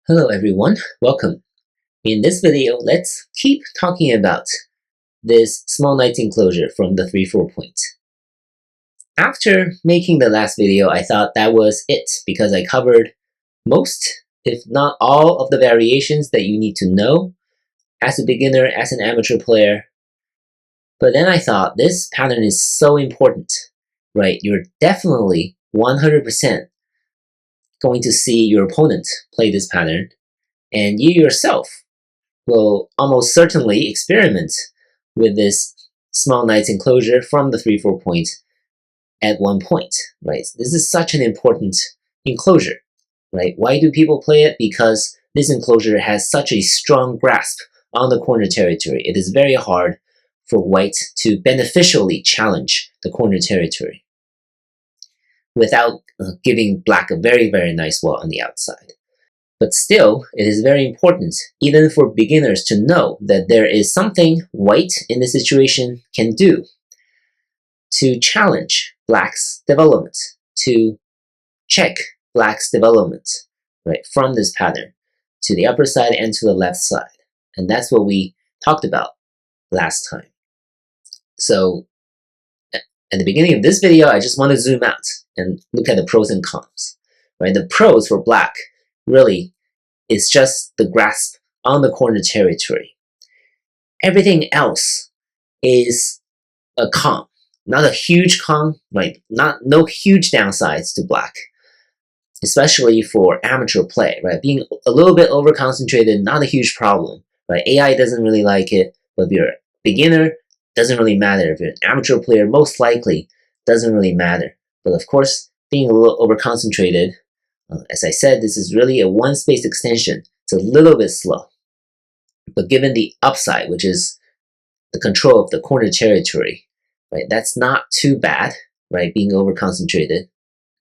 Hello everyone, welcome. In this video, let's keep talking about this small knight enclosure from the 3-4 point. After making the last video, I thought that was it because I covered most, if not all, of the variations that you need to know as a beginner, as an amateur player. But then I thought this pattern is so important, right? You're definitely 100% going to see your opponent play this pattern, and you yourself will almost certainly experiment with this small knight's enclosure from the 3-4 point at one point, right? This is such an important enclosure, right? Why do people play it? Because this enclosure has such a strong grasp on the corner territory. It is very hard for white to beneficially challenge the corner territory without giving black a very, very nice wall on the outside. But still, it is very important, even for beginners, to know that there is something white in the situation can do to challenge black's development, to check black's development, right, from this pattern to the upper side and to the left side. And that's what we talked about last time. So at the beginning of this video, I just want to zoom out and look at the pros and cons, right? The pros for black really is just the grasp on the corner territory. Everything else is a con, not a huge con, right? No huge downsides to black, especially for amateur play, right? Being a little bit over concentrated, not a huge problem, right? AI doesn't really like it, but if you're a beginner, doesn't really matter. If you're an amateur player, most likely doesn't really matter. But of course, being a little over concentrated, as I said, this is really a one-space extension. It's a little bit slow. But given the upside, which is the control of the corner territory, right, that's not too bad, right, being over-concentrated.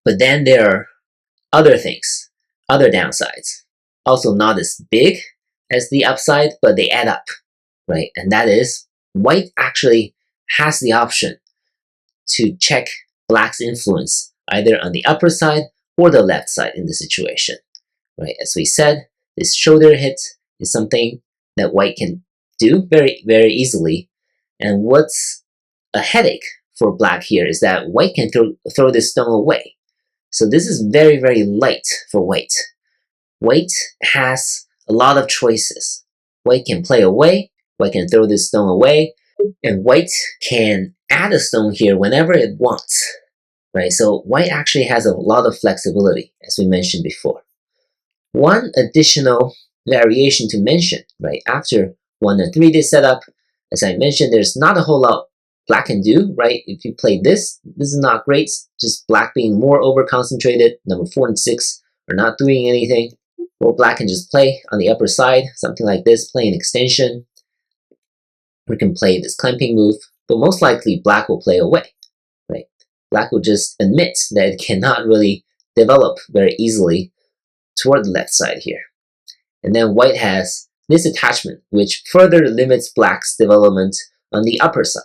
But then there are other things, other downsides. Also not as big as the upside, but they add up, right? And that is, white actually has the option to check black's influence either on the upper side or the left side in the situation, right? As we said, this shoulder hit is something that white can do very, very easily. And what's a headache for black here is that white can throw this stone away. So this is very, very light for white. White has a lot of choices. White can play away, white can throw this stone away, and white can add a stone here whenever it wants. Right, so white actually has a lot of flexibility, as we mentioned before. One additional variation to mention, right, after 1 and 3 this setup, as I mentioned, there's not a whole lot black can do, right? If you play this is not great, just black being more over-concentrated. Number 4 and 6 are not doing anything. Or black can just play on the upper side, something like this, play an extension. We can play this clamping move, but most likely black will play away. Black will just admit that it cannot really develop very easily toward the left side here. And then white has this attachment, which further limits black's development on the upper side.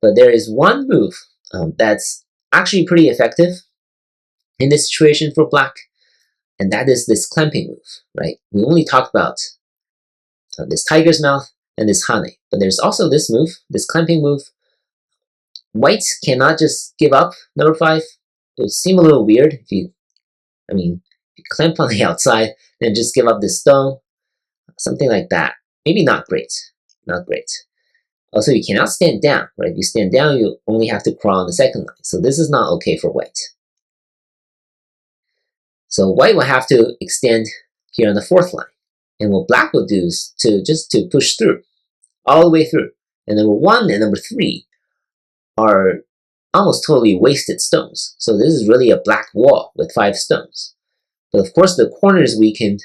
But there is one move that's actually pretty effective in this situation for black, and that is this clamping move, right? We only talked about this tiger's mouth and this hane, but there's also this move, this clamping move. White cannot just give up number 5. It would seem a little weird if you clamp on the outside and just give up this stone. Something like that. Maybe not great. Not great. Also, you cannot stand down, right? If you stand down, you only have to crawl on the second line. So this is not okay for white. So white will have to extend here on the 4th line. And what black will do is to push through, all the way through. And number 1 and number 3 are almost totally wasted stones. So this is really a black wall with 5 stones. But of course the corner is weakened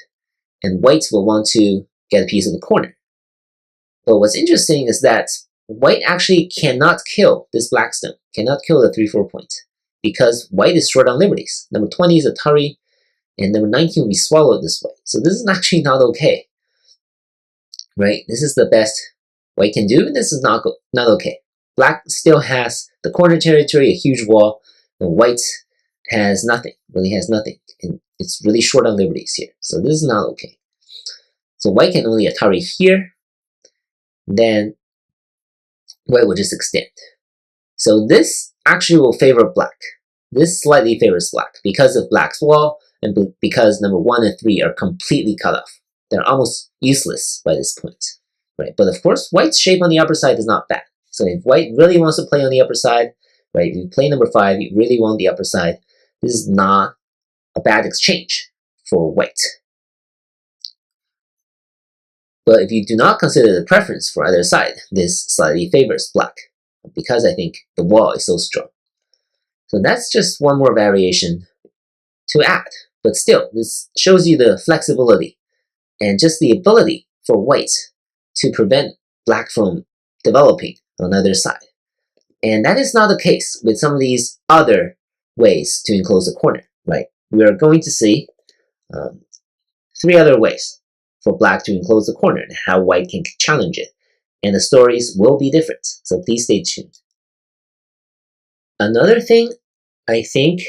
and white will want to get a piece of the corner. But what's interesting is that white actually cannot kill this black stone, cannot kill the 3-4 point, because white is short on liberties. Number 20 is a tari, and number 19 will be swallowed this way. So this is actually not okay, right? This is the best white can do, and this is not okay. Black still has the corner territory, a huge wall, and white has nothing, really has nothing. And it's really short on liberties here. So this is not okay. So white can only Atari here, then white will just extend. So this actually will favor black. This slightly favors black because of black's wall and because number 1 and 3 are completely cut off. They're almost useless by this point, right? But of course, white's shape on the upper side is not bad. So if white really wants to play on the upper side, right? If you play number 5, you really want the upper side. This is not a bad exchange for white. But if you do not consider the preference for either side, this slightly favors black because I think the wall is so strong. So that's just one more variation to add. But still, this shows you the flexibility and just the ability for white to prevent black from developing on either side. And that is not the case with some of these other ways to enclose the corner, right? We are going to see 3 other ways for black to enclose the corner and how white can challenge it. And the stories will be different, so please stay tuned. Another thing I think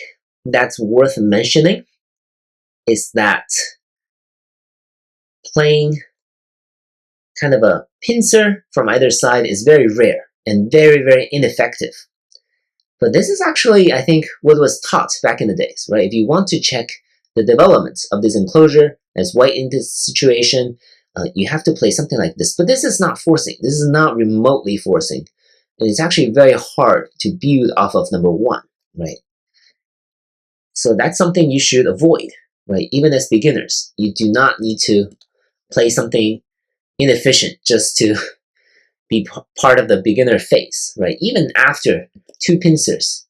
that's worth mentioning is that playing kind of a pincer from either side is very rare and very, very ineffective. But this is actually, I think, what was taught back in the days, right? If you want to check the development of this enclosure as white in this situation, you have to play something like this. But this is not forcing. This is not remotely forcing. And it's actually very hard to build off of number 1, right? So that's something you should avoid, right? Even as beginners, you do not need to play something inefficient just to be part of the beginner phase, right? Even after 2 pincers,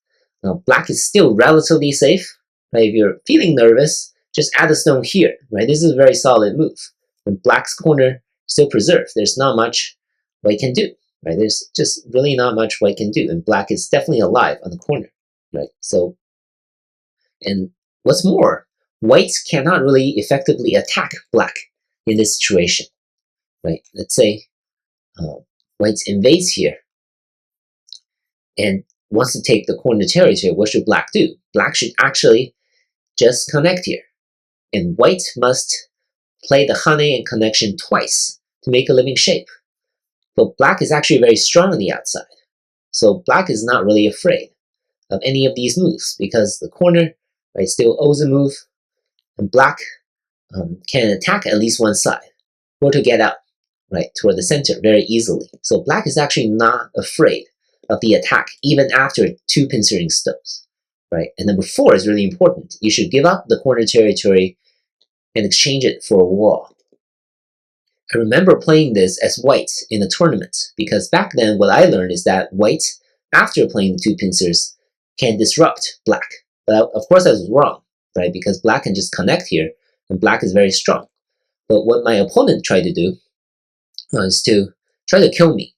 black is still relatively safe, right? If you're feeling nervous, just add a stone here, right? This is a very solid move. When black's corner still preserved, there's not much white can do, right? There's just really not much white can do, and black is definitely alive on the corner, right? So, and what's more, white cannot really effectively attack black in this situation, right? Let's say white invades here and wants to take the corner territory. What should black do? Black should actually just connect here, and white must play the Hane and connection twice to make a living shape. But black is actually very strong on the outside, so black is not really afraid of any of these moves because the corner, right, still owes a move, and black can attack at least one side or to get out, right, toward the center very easily. So black is actually not afraid of the attack even after 2 pincering stones, right? And number 4 is really important. You should give up the corner territory and exchange it for a wall. I remember playing this as white in a tournament because back then what I learned is that white, after playing the 2 pincers, can disrupt black. But of course I was wrong, right? Because black can just connect here and black is very strong. But what my opponent tried to do is to try to kill me.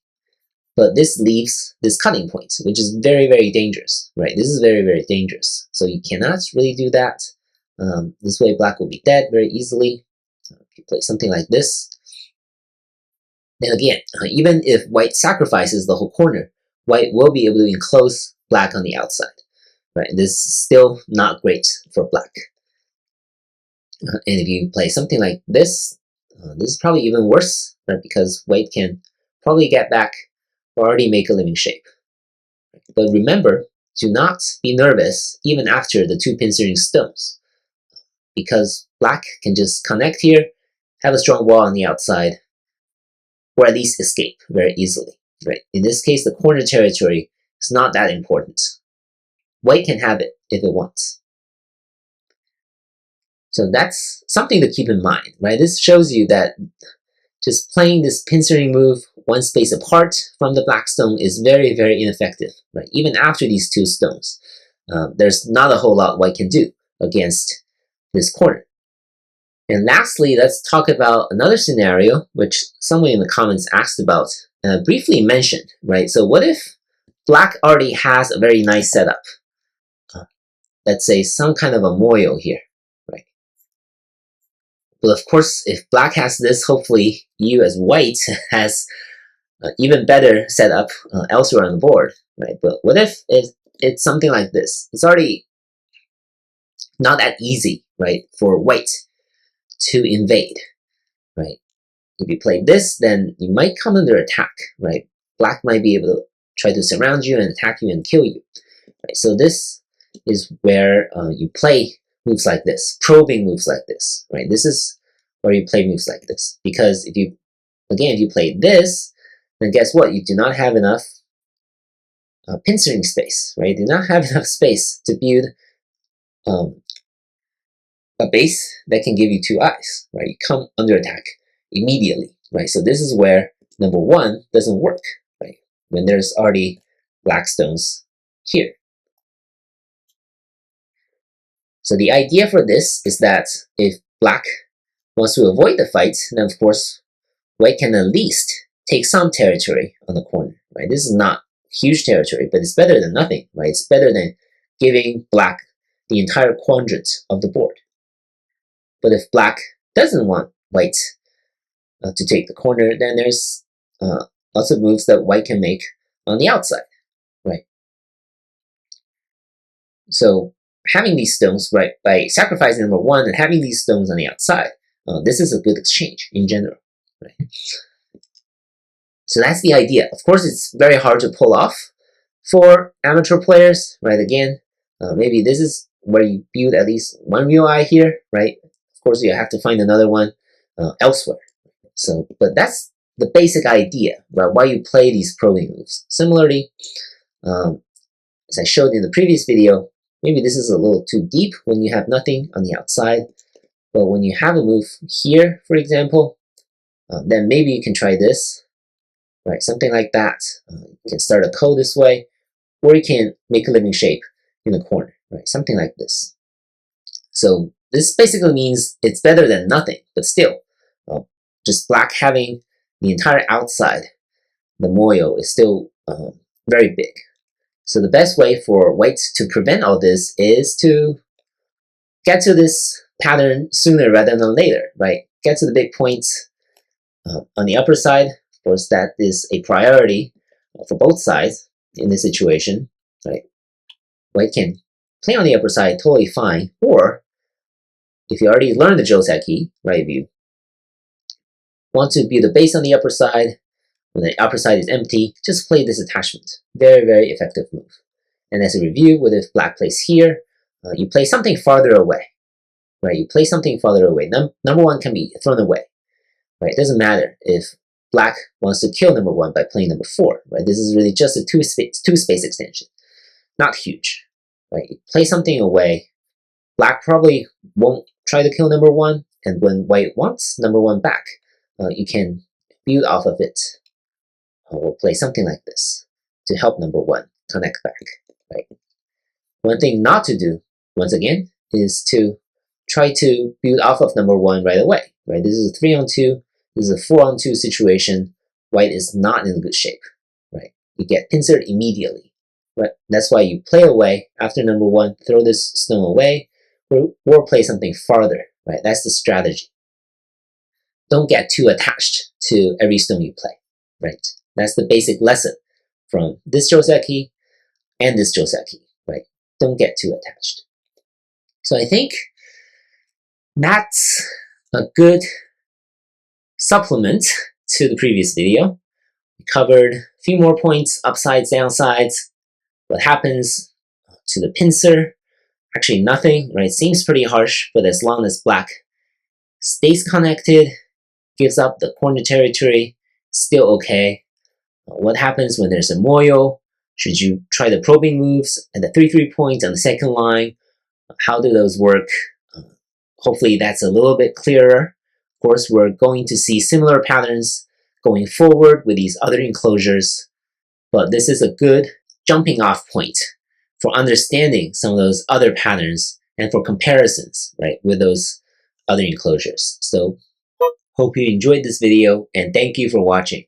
But this leaves this cutting point, which is very, very dangerous, right? This is very, very dangerous. So you cannot really do that. This way black will be dead very easily. If you play something like this, then again, even if white sacrifices the whole corner, white will be able to enclose black on the outside, right? This is still not great for black. And if you play something like this, this is probably even worse, right? Because white can probably get back or already make a living shape. But remember, do not be nervous even after the 2 pincering stones, because black can just connect here, have a strong wall on the outside, or at least escape very easily, right? In this case, the corner territory is not that important. White can have it if it wants. So that's something to keep in mind, right? This shows you that just playing this pincering move 1 space apart from the black stone is very, very ineffective, right? Even after these 2 stones, there's not a whole lot white can do against this corner. And lastly, let's talk about another scenario, which someone in the comments asked about and I briefly mentioned, right? So what if black already has a very nice setup? Let's say some kind of a moyo here, right? But of course, if black has this, hopefully you as white has even better setup elsewhere on the board, right? But what if it's something like this? It's already not that easy, right, for white to invade, right? If you play this, then you might come under attack, right? Black might be able to try to surround you and attack you and kill you, right? So this is where you play moves like this, probing moves like this, right? This is where you play moves like this, because if you play this, then guess what? You do not have enough pincering space, right? You do not have enough space to build a base that can give you 2 eyes, right? You come under attack immediately, right? So this is where number 1 doesn't work, right? When there's already black stones here. So the idea for this is that if black wants to avoid the fight, then of course white can at least take some territory on the corner, right? This is not huge territory, but it's better than nothing, right? It's better than giving black the entire quadrant of the board. But if black doesn't want white to take the corner, then there's lots of moves that white can make on the outside, right? So having these stones, right, by sacrificing number 1 and having these stones on the outside, this is a good exchange in general, right? So that's the idea. Of course, it's very hard to pull off for amateur players, right? Again, maybe this is where you build at least 1 real eye here, right? Of course, you have to find another one elsewhere. So, but that's the basic idea, right? Why you play these probing moves. Similarly, as I showed in the previous video, maybe this is a little too deep when you have nothing on the outside. But when you have a move here, for example, then maybe you can try this, right? Something like that. You can start a code this way, or you can make a living shape in the corner, right? Something like this. So this basically means it's better than nothing, but still, just black having the entire outside, the moyo is still very big. So the best way for white to prevent all this is to get to this pattern sooner rather than later, right? Get to the big points on the upper side. Of course, that is a priority for both sides in this situation, right? White can play on the upper side totally fine, or if you already learned the Joseki, right? If you want to build a base on the upper side, when the upper side is empty, just play this attachment. Very, very effective move. And as a review, with if black plays here, you play something farther away, right? You play something farther away. Number 1 can be thrown away, right? It doesn't matter if black wants to kill number 1 by playing number 4, right? This is really just a two space extension, not huge, right? You play something away. Black probably won't try to kill number 1, and when white wants number 1 back, you can build off of it. Or play something like this to help number 1 connect back, right? One thing not to do, once again, is to try to build off of number 1 right away, right? This is a 3-on-2, this is a 4-on-2 situation. White is not in good shape, right? You get pincered immediately, right? That's why you play away after number 1, throw this stone away, or play something farther, right? That's the strategy. Don't get too attached to every stone you play, right? That's the basic lesson from this Joseki and this Joseki, right? Don't get too attached. So I think that's a good supplement to the previous video. We covered a few more points, upsides, downsides, what happens to the pincer. Actually nothing, right? Seems pretty harsh, but as long as black stays connected, gives up the corner territory, still okay. What happens when there's a moyo? Should you try the probing moves and the 3-3 points on the second line? How do those work? Hopefully that's a little bit clearer. Of course, we're going to see similar patterns going forward with these other enclosures, but this is a good jumping off point for understanding some of those other patterns and for comparisons, right, with those other enclosures. So hope you enjoyed this video and thank you for watching.